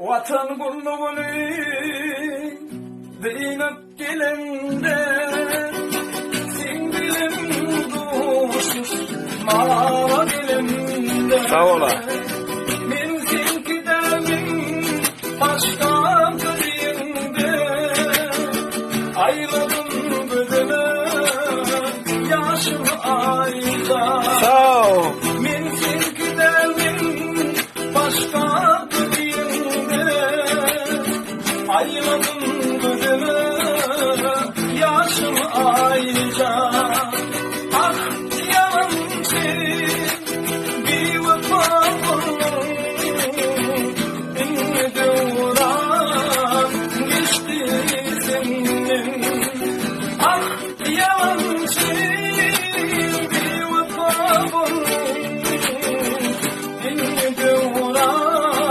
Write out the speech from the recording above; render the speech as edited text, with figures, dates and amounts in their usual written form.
Vatan kulluğunu deyinip gelende sindilim duşur mağara dilimde. Sağ ola. Min zinki dermin başka